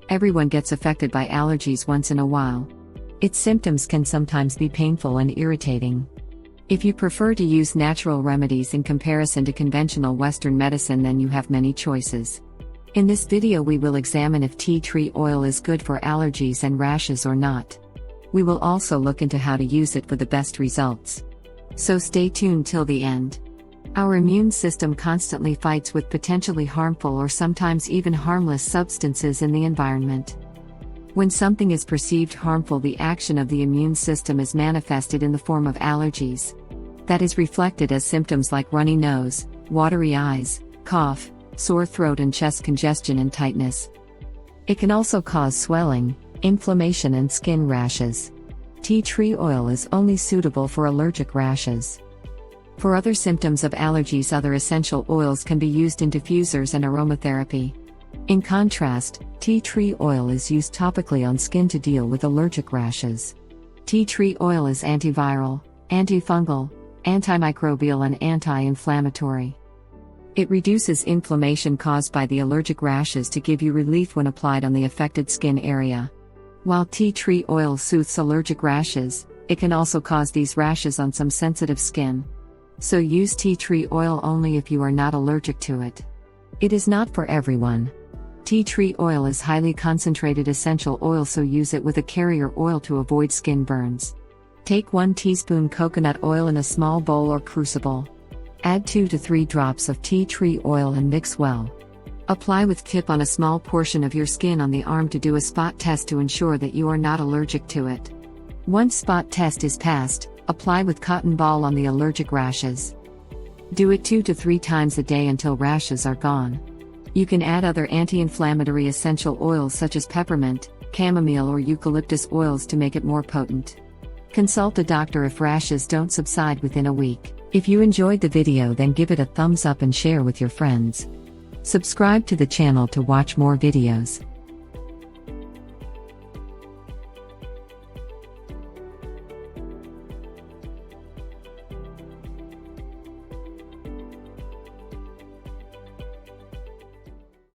Everyone gets affected by allergies once in a while. Its symptoms can sometimes be painful and irritating. If you prefer to use natural remedies in comparison to conventional Western medicine, then you have many choices. In this video we will examine if tea tree oil is good for allergies and rashes or not. We will also look into how to use it for the best results. So stay tuned till the end. Our immune system constantly fights with potentially harmful or sometimes even harmless substances in the environment. When something is perceived harmful, the action of the immune system is manifested in the form of allergies. That is reflected as symptoms like runny nose, watery eyes, cough, sore throat and chest congestion and tightness. It can also cause swelling, inflammation and skin rashes. Tea tree oil is only suitable for allergic rashes. For other symptoms of allergies, other essential oils can be used in diffusers and aromatherapy. In contrast, tea tree oil is used topically on skin to deal with allergic rashes. Tea tree oil is antiviral, antifungal, antimicrobial and anti-inflammatory. It reduces inflammation caused by the allergic rashes to give you relief when applied on the affected skin area. While tea tree oil soothes allergic rashes, it can also cause these rashes on some sensitive skin. So use tea tree oil only if you are not allergic to it. It is not for everyone. Tea tree oil is highly concentrated essential oil, so use it with a carrier oil to avoid skin burns. Take 1 teaspoon coconut oil in a small bowl or crucible. Add 2 to 3 drops of tea tree oil and mix well. Apply with tip on a small portion of your skin on the arm to do a spot test to ensure that you are not allergic to it. Once spot test is passed, apply with cotton ball on the allergic rashes. Do it 2 to 3 times a day until rashes are gone. You can add other anti-inflammatory essential oils such as peppermint, chamomile or eucalyptus oils to make it more potent. Consult a doctor if rashes don't subside within a week. If you enjoyed the video, then give it a thumbs up and share with your friends. Subscribe to the channel to watch more videos.